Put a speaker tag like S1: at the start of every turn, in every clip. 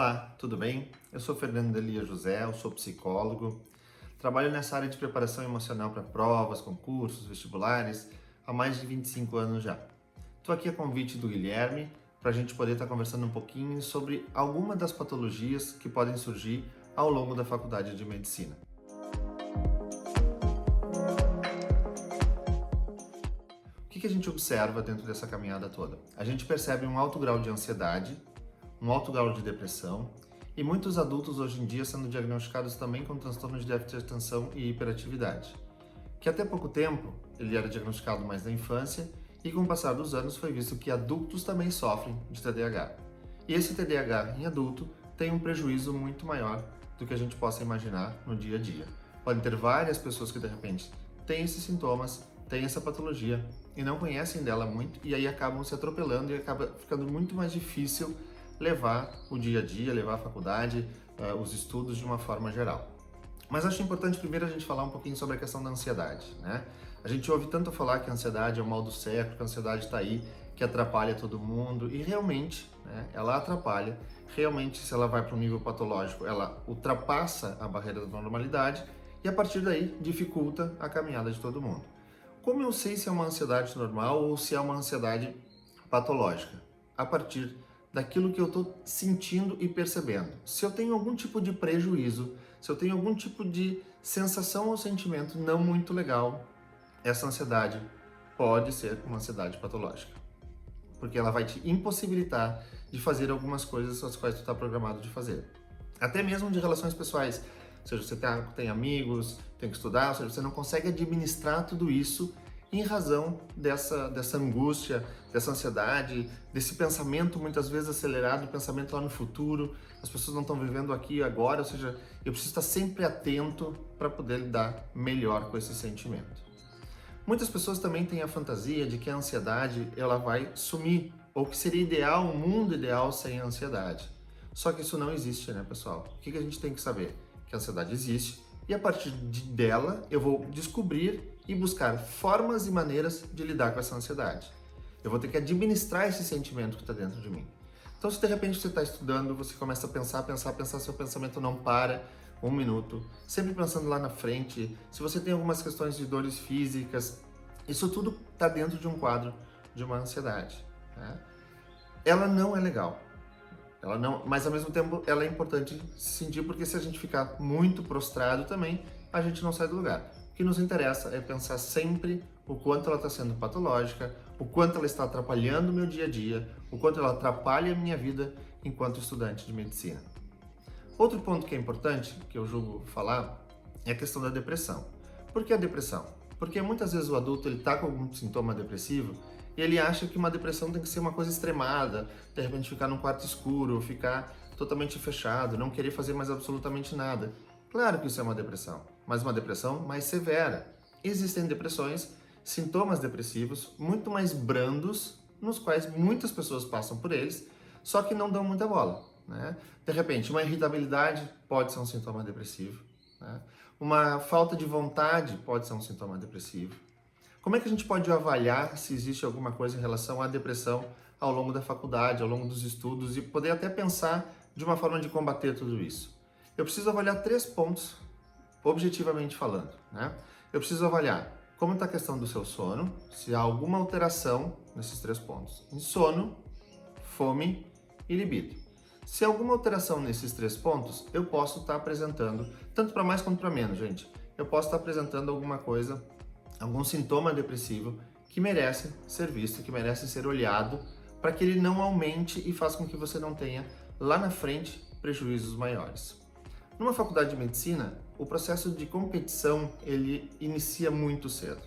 S1: Olá, tudo bem? Eu sou Fernando Elia José, eu sou psicólogo, trabalho nessa área de preparação emocional para provas, concursos, vestibulares há mais de 25 anos já. Estou aqui a convite do Guilherme para a gente poder estar conversando um pouquinho sobre alguma das patologias que podem surgir ao longo da faculdade de medicina. O que a gente observa dentro dessa caminhada toda? A gente percebe um alto grau de ansiedade, um alto grau de depressão e muitos adultos hoje em dia sendo diagnosticados também com transtorno de déficit de atenção e hiperatividade, que até pouco tempo ele era diagnosticado mais na infância e com o passar dos anos foi visto que adultos também sofrem de TDAH. E esse TDAH em adulto tem um prejuízo muito maior do que a gente possa imaginar no dia a dia. Podem ter várias pessoas que de repente têm esses sintomas, têm essa patologia e não conhecem dela muito e aí acabam se atropelando e acaba ficando muito mais difícil levar o dia a dia, levar a faculdade, os estudos de uma forma geral. Mas acho importante primeiro a gente falar um pouquinho sobre a questão da ansiedade, né? A gente ouve tanto falar que a ansiedade é o mal do século, que a ansiedade está aí, que atrapalha todo mundo, e realmente, né, ela atrapalha. Realmente, se ela vai para um nível patológico, ela ultrapassa a barreira da normalidade e a partir daí dificulta a caminhada de todo mundo. Como eu sei se é uma ansiedade normal ou se é uma ansiedade patológica? A partir daquilo que eu estou sentindo e percebendo. Se eu tenho algum tipo de prejuízo, se eu tenho algum tipo de sensação ou sentimento não muito legal, essa ansiedade pode ser uma ansiedade patológica. Porque ela vai te impossibilitar de fazer algumas coisas as quais tu está programado de fazer. Até mesmo de relações pessoais. Ou seja, você tem amigos, tem que estudar, ou seja, você não consegue administrar tudo isso em razão dessa angústia, dessa ansiedade, desse pensamento muitas vezes acelerado, pensamento lá no futuro, as pessoas não estão vivendo aqui e agora, ou seja, eu preciso estar sempre atento para poder lidar melhor com esse sentimento. Muitas pessoas também têm a fantasia de que a ansiedade ela vai sumir, ou que seria ideal, um mundo ideal sem a ansiedade. Só que isso não existe, né, pessoal? O que a gente tem que saber? Que a ansiedade existe e a partir dela eu vou descobrir e buscar formas e maneiras de lidar com essa ansiedade. Eu vou ter que administrar esse sentimento que está dentro de mim. Então, se de repente você está estudando, você começa a pensar, seu pensamento não para um minuto, sempre pensando lá na frente, se você tem algumas questões de dores físicas, isso tudo está dentro de um quadro de uma ansiedade, né? Ela não é legal. Ela não, mas ao mesmo tempo ela é importante se sentir porque se a gente ficar muito prostrado também, a gente não sai do lugar. O que nos interessa é pensar sempre o quanto ela está sendo patológica, o quanto ela está atrapalhando o meu dia a dia, o quanto ela atrapalha a minha vida enquanto estudante de medicina. Outro ponto que é importante, que eu julgo falar, é a questão da depressão. Por que a depressão? Porque muitas vezes o adulto está com algum sintoma depressivo e ele acha que uma depressão tem que ser uma coisa extremada, de repente ficar num quarto escuro, ficar totalmente fechado, não querer fazer mais absolutamente nada. Claro que isso é uma depressão, mas uma depressão mais severa. Existem depressões, sintomas depressivos muito mais brandos, nos quais muitas pessoas passam por eles, só que não dão muita bola, né? De repente, uma irritabilidade pode ser um sintoma depressivo, né? Uma falta de vontade pode ser um sintoma depressivo. Como é que a gente pode avaliar se existe alguma coisa em relação à depressão ao longo da faculdade, ao longo dos estudos e poder até pensar de uma forma de combater tudo isso? Eu preciso avaliar 3 pontos, objetivamente falando, né? Eu preciso avaliar como está a questão do seu sono, se há alguma alteração nesses 3 pontos. Em sono, fome e libido. Se há alguma alteração nesses 3 pontos, eu posso estar apresentando, tanto para mais quanto para menos, gente, eu posso estar apresentando alguma coisa, algum sintoma depressivo que merece ser visto, que merece ser olhado, para que ele não aumente e faça com que você não tenha, lá na frente, prejuízos maiores. Numa faculdade de medicina, o processo de competição, ele inicia muito cedo,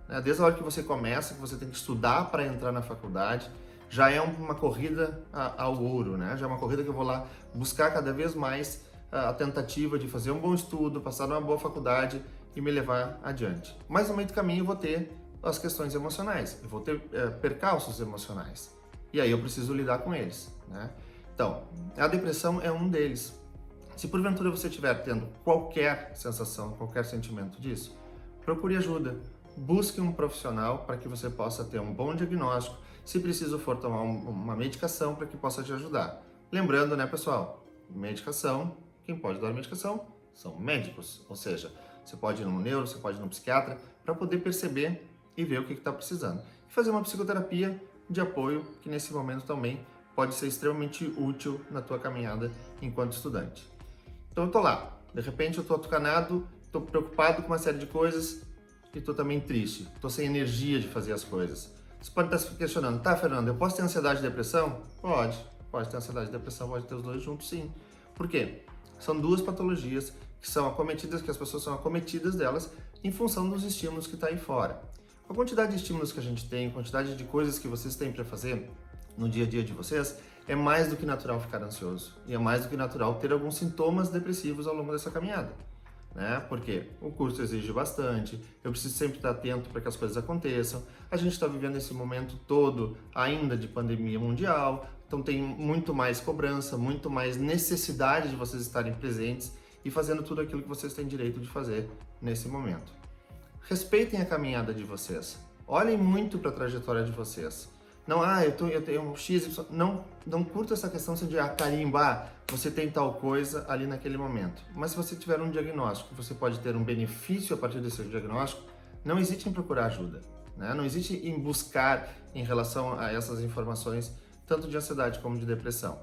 S1: né? Desde a hora que você começa, que você tem que estudar para entrar na faculdade, já é uma corrida ao ouro, né? Já é uma corrida que eu vou lá buscar cada vez mais a tentativa de fazer um bom estudo, passar numa boa faculdade e me levar adiante. Mas no meio do caminho eu vou ter as questões emocionais, eu vou ter percalços emocionais. E aí eu preciso lidar com eles, né? Então, a depressão é um deles. Se porventura você estiver tendo qualquer sensação, qualquer sentimento disso, procure ajuda. Busque um profissional para que você possa ter um bom diagnóstico, se preciso for tomar uma medicação para que possa te ajudar. Lembrando, né, pessoal, medicação, quem pode dar medicação são médicos, ou seja, você pode ir no neuro, você pode ir no psiquiatra, para poder perceber e ver o que está precisando. E fazer uma psicoterapia de apoio, que nesse momento também pode ser extremamente útil na tua caminhada enquanto estudante. Então eu tô lá, de repente eu tô atucanado, tô preocupado com uma série de coisas e tô também triste, tô sem energia de fazer as coisas. Você pode estar se questionando, tá, Fernando, eu posso ter ansiedade e depressão? Pode ter ansiedade e depressão, pode ter os dois juntos, sim. Por quê? São duas patologias que são acometidas, que as pessoas são acometidas delas em função dos estímulos que está aí fora. A quantidade de estímulos que a gente tem, a quantidade de coisas que vocês têm para fazer no dia a dia de vocês, é mais do que natural ficar ansioso. E é mais do que natural ter alguns sintomas depressivos ao longo dessa caminhada. Né? Porque o curso exige bastante, eu preciso sempre estar atento para que as coisas aconteçam. A gente está vivendo esse momento todo ainda de pandemia mundial, então tem muito mais cobrança, muito mais necessidade de vocês estarem presentes e fazendo tudo aquilo que vocês têm direito de fazer nesse momento. Respeitem a caminhada de vocês, olhem muito para a trajetória de vocês. Não, eu tenho um X, Y. Não curta essa questão de carimbar, você tem tal coisa ali naquele momento. Mas se você tiver um diagnóstico, você pode ter um benefício a partir desse diagnóstico, não hesite em procurar ajuda. Né? Não hesite em buscar em relação a essas informações, tanto de ansiedade como de depressão.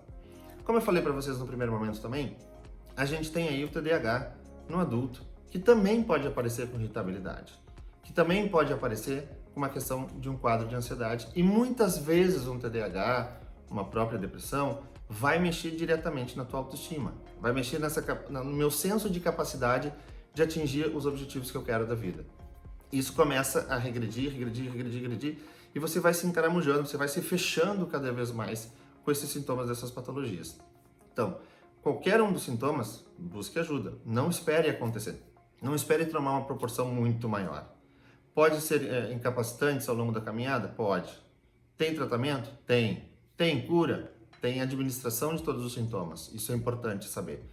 S1: Como eu falei para vocês no primeiro momento também, a gente tem aí o TDAH no adulto, que também pode aparecer com irritabilidade, que também pode aparecer com uma questão de um quadro de ansiedade, e muitas vezes um TDAH, uma própria depressão, vai mexer diretamente na tua autoestima, vai mexer no meu senso de capacidade de atingir os objetivos que eu quero da vida. Isso começa a regredir, e você vai se encaramujando, você vai se fechando cada vez mais com esses sintomas dessas patologias. Então, qualquer um dos sintomas, busque ajuda, não espere acontecer, não espere tomar uma proporção muito maior. Pode ser incapacitantes ao longo da caminhada? Pode. Tem tratamento? Tem. Tem cura? Tem administração de todos os sintomas. Isso é importante saber.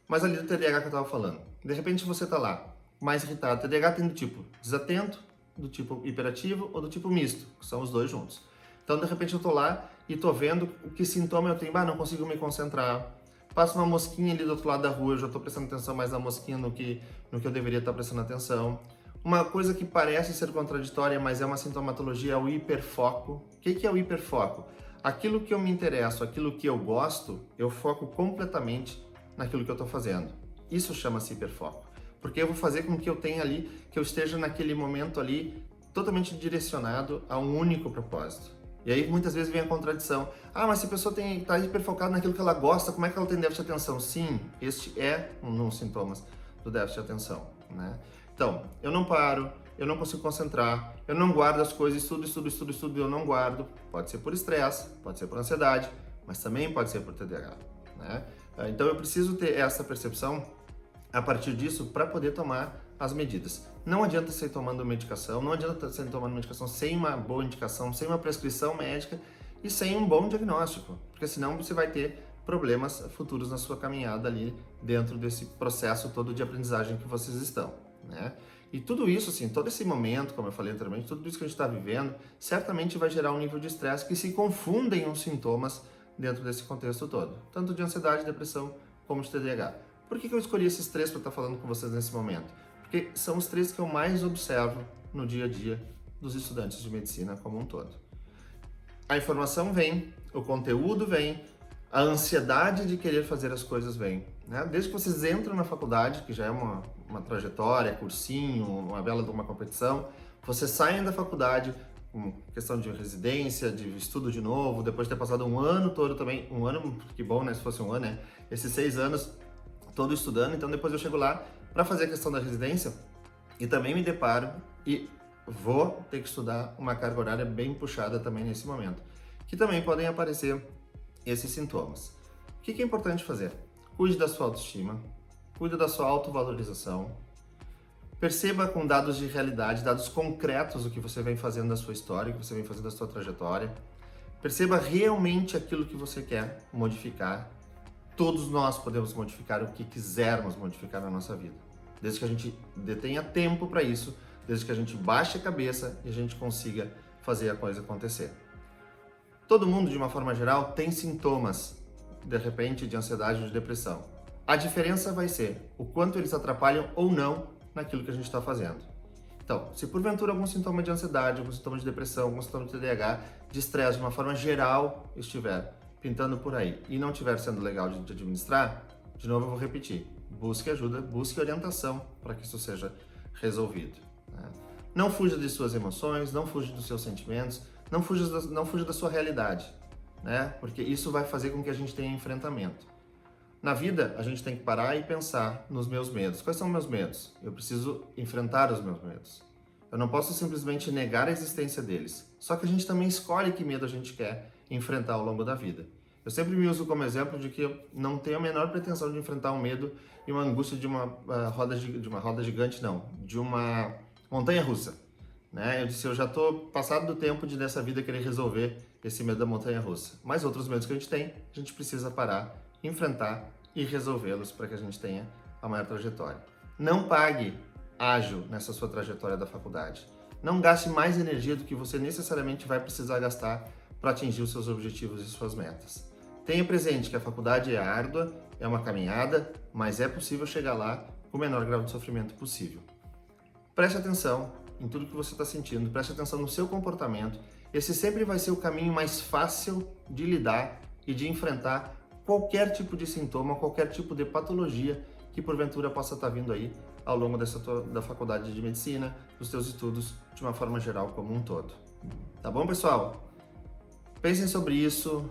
S1: Mas ali do TDAH que eu estava falando, de repente você está lá, mais irritado. TDAH tem do tipo desatento, do tipo hiperativo ou do tipo misto, que são os dois juntos. Então, de repente eu estou lá e estou vendo o que sintoma eu tenho. Não consigo me concentrar. Passa uma mosquinha ali do outro lado da rua, eu já estou prestando atenção mais na mosquinha no que eu deveria estar prestando atenção. Uma coisa que parece ser contraditória, mas é uma sintomatologia, é o hiperfoco. O que é o hiperfoco? Aquilo que eu me interesso, aquilo que eu gosto, eu foco completamente naquilo que eu estou fazendo. Isso chama-se hiperfoco. Porque eu vou fazer com que eu tenha ali, que eu esteja naquele momento ali, totalmente direcionado a um único propósito. E aí muitas vezes vem a contradição. Mas se a pessoa está hiperfocada naquilo que ela gosta, como é que ela tem déficit de atenção? Sim, este é um dos sintomas do déficit de atenção, né? Então, eu não paro, eu não consigo concentrar, eu não guardo as coisas, estudo, eu não guardo. Pode ser por estresse, pode ser por ansiedade, mas também pode ser por TDAH, né? Então eu preciso ter essa percepção a partir disso para poder tomar as medidas. Não adianta você ir tomando medicação, não adianta você ir tomando medicação sem uma boa indicação, sem uma prescrição médica e sem um bom diagnóstico, porque senão você vai ter problemas futuros na sua caminhada ali dentro desse processo todo de aprendizagem que vocês estão, né? E tudo isso, assim, todo esse momento, como eu falei anteriormente, tudo isso que a gente está vivendo, certamente vai gerar um nível de estresse que se confundem os sintomas dentro desse contexto todo, tanto de ansiedade, depressão, como de TDAH. Por que eu escolhi esses três para estar falando com vocês nesse momento? Porque são os três que eu mais observo no dia a dia dos estudantes de medicina como um todo. A informação vem, o conteúdo vem, a ansiedade de querer fazer as coisas vem, né? Desde que vocês entram na faculdade, que já é uma trajetória, cursinho, uma bela de uma competição, vocês saem da faculdade com questão de residência, de estudo de novo, depois de ter passado um ano todo também, um ano, que bom, né, se fosse um ano, né? Esses 6 anos todo estudando, então depois eu chego lá para fazer a questão da residência e também me deparo e vou ter que estudar uma carga horária bem puxada também nesse momento, que também podem aparecer esses sintomas. O que é importante fazer? Cuide da sua autoestima, cuide da sua autovalorização, perceba com dados de realidade, dados concretos o que você vem fazendo da sua história, o que você vem fazendo da sua trajetória, perceba realmente aquilo que você quer modificar. Todos nós podemos modificar o que quisermos modificar na nossa vida, desde que a gente detenha tempo para isso, desde que a gente baixe a cabeça e a gente consiga fazer a coisa acontecer. Todo mundo, de uma forma geral, tem sintomas de repente, de ansiedade ou de depressão. A diferença vai ser o quanto eles atrapalham ou não naquilo que a gente está fazendo. Então, se porventura algum sintoma de ansiedade, algum sintoma de depressão, algum sintoma de TDAH, de estresse, de uma forma geral, estiver pintando por aí e não estiver sendo legal de administrar, de novo eu vou repetir, busque ajuda, busque orientação para que isso seja resolvido. Né? Não fuja de suas emoções, não fuja dos seus sentimentos, não fuja da sua realidade, né? Porque isso vai fazer com que a gente tenha enfrentamento. Na vida, a gente tem que parar e pensar nos meus medos. Quais são os meus medos? Eu preciso enfrentar os meus medos. Eu não posso simplesmente negar a existência deles. Só que a gente também escolhe que medo a gente quer enfrentar ao longo da vida. Eu sempre me uso como exemplo de que eu não tenho a menor pretensão de enfrentar um medo e uma angústia de uma roda gigante, não, de uma montanha russa. Né? Eu disse, eu já estou passado do tempo de nessa vida querer resolver esse medo da montanha russa. Mas outros medos que a gente precisa parar, enfrentar e resolvê-los para que a gente tenha a maior trajetória. Não pague ágil nessa sua trajetória da faculdade. Não gaste mais energia do que você necessariamente vai precisar gastar para atingir os seus objetivos e suas metas. Tenha presente que a faculdade é árdua, é uma caminhada, mas é possível chegar lá com o menor grau de sofrimento possível. Preste atenção em tudo que você está sentindo, preste atenção no seu comportamento. Esse sempre vai ser o caminho mais fácil de lidar e de enfrentar qualquer tipo de sintoma, qualquer tipo de patologia que porventura possa estar vindo aí ao longo da faculdade de medicina, dos seus estudos, de uma forma geral como um todo. Tá bom, pessoal? Pensem sobre isso,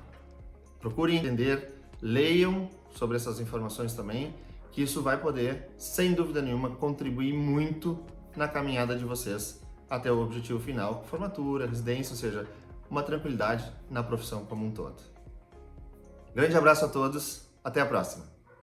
S1: procurem entender, leiam sobre essas informações também, que isso vai poder, sem dúvida nenhuma, contribuir muito na caminhada de vocês até o objetivo final, formatura, residência, ou seja, uma tranquilidade na profissão como um todo. Grande abraço a todos, até a próxima!